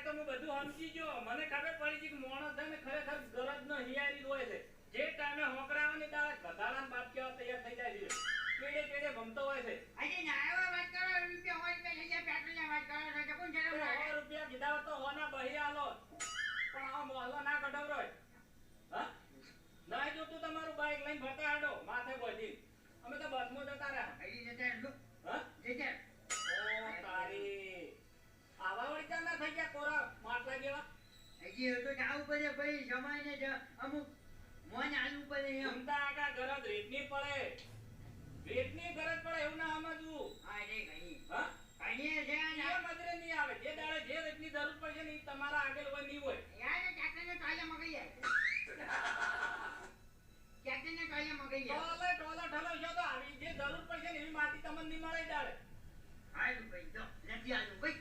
તો હું બધું સમજી ગયો. મને ખબર પડી છે કે માણસ છે ને ખરેખર ગરજ નો હિયારી હોય છે. જે ટાઈમે હોકરાવાની તારે ગધાડાના બાપ કેવા તૈયાર થઈ જાય છે. કેડે કેડે ભમતો હોય છે. આજે નાયવા વાત કરો રૂપિયા હોય કે લઈ જાય પેટ્રોલ વાત કરો તો કોણ જરા ₹100 કીધા હોત તો હોના બહી આલો. પણ આ મોહલ્લો ના ગઢવરોય. હા? ના જોતું તમારું બાઈક લઈને ફરતા હાડો માથે બોધી. અમે તો બસમાં જતા રહ્યા. અહીં જતા લો હા? જતા ઓ તારી આવા વળતા ના થઈ ગયા કોરા માટલા જેવા. હજી તો જાવું પડે ભાઈ સમયને અમુક મોન આલુ પડે એમ ઉમતા આગા ગરજ રેતની પડે. રેતની ગરજ પડે એવું ના સમજવું. હા રે ઘણી હા? ઘણી છે એ મજરે નહીં આવે. જે દાડે જે રેતની જરૂર પડશે ને એ તમારા આગળ હોય નહીં હોય. યાર ટ્રેક્ટરને ટોલે મગઈ જાય ટ્રેક્ટરને ટોલે મગઈ જાય ટોલે ઠલો તો આવી જે જરૂર પડશે ને એવી માટી તમને નહીં મળે દાડે. હાલ ભાઈ જો નથી આલુ ભાઈ